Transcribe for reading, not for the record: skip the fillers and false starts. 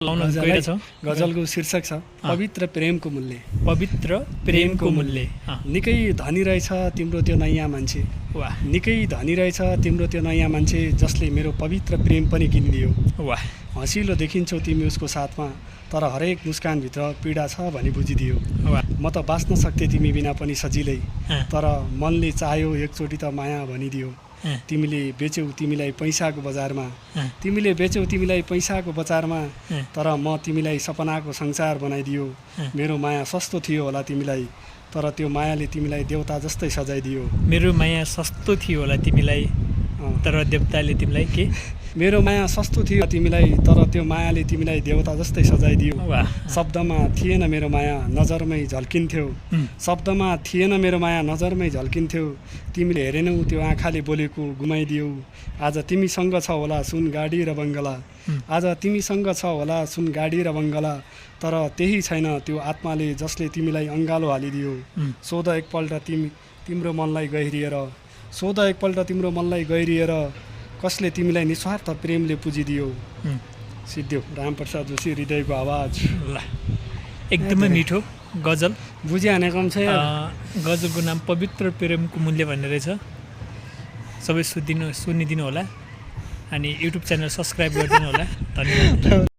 लाउन गएका छौं। गजलको शीर्षक छ पवित्र प्रेमको मूल्य। पवित्र प्रेमको मूल्य। निकै धनी रहेछ तिम्रो त्यो नयाँ मान्छे। वाह। निकै धनी रहेछ तिम्रो त्यो नयाँ मान्छे जसले मेरो पवित्र प्रेम पनि किनिदियो। वाह। हँसिलो देखिन्छौ तिमी उसको साथमा तर हरेक मुस्कानभित्र पीडा छ भनी बुझिदियो। वाह। म त बाँच्न सक्थे तिमी बिना पनि सजिलै तर मनले चाह्यो एकचोटि त माया भनिदियो। तिमीले बेच्यौ तिमीलाई पैसाको बजारमा तिमीले बेच्यौ तिमीलाई पैसाको बजारमा तर म तिमीलाई सपनाको संसार बनाइदियो। मेरो माया सस्तो थियो होला तिमीलाई तर त्यो मायाले तिमीलाई देवता जस्तै सजाइदियो। मेरो माया सस्तो थियो होला तिमीलाई तर देवताले तिमीलाई के? मेरो माया सस्तो थियो तिमीलाई तर त्यो मायाले तिमीलाई देवता जस्तै सजाइदियो। वाह। शब्दमा थिएन मेरो माया नजरमै झल्किन्थ्यो। शब्दमा थिएन मेरो माया नजरमै झल्किन्थ्यो। तिमीले हेरेनौ त्यो आँखाले बोलेको गुमाइदियौ। आज तिमीसँग छ होला सुन गाडी र बङ्गला आज तिमीसँग छ होला सुन गाडी र बङ्गला तर त्यही छैन त्यो आत्माले जसले तिमीलाई अङ्गालो हालिदियो। सोध एकपल्ट तिम्रो मनलाई गहिरिएर सोध एकपल्ट तिम्रो मनलाई गहिरिएर कसले तिमीलाई निस्वार्थ प्रेमले पुजिदियो। सिद्धियो रामप्रसाद जोशी हृदयको आवाज। ल एकदमै मिठो गजल बुझिहाने कम छ। गजलको नाम पवित्र प्रेमको मूल्य भन्ने रहेछ। सबै सुनिदिनु होला अनि युट्युब च्यानल सब्सक्राइब गरिदिनु होला। धन्यवाद।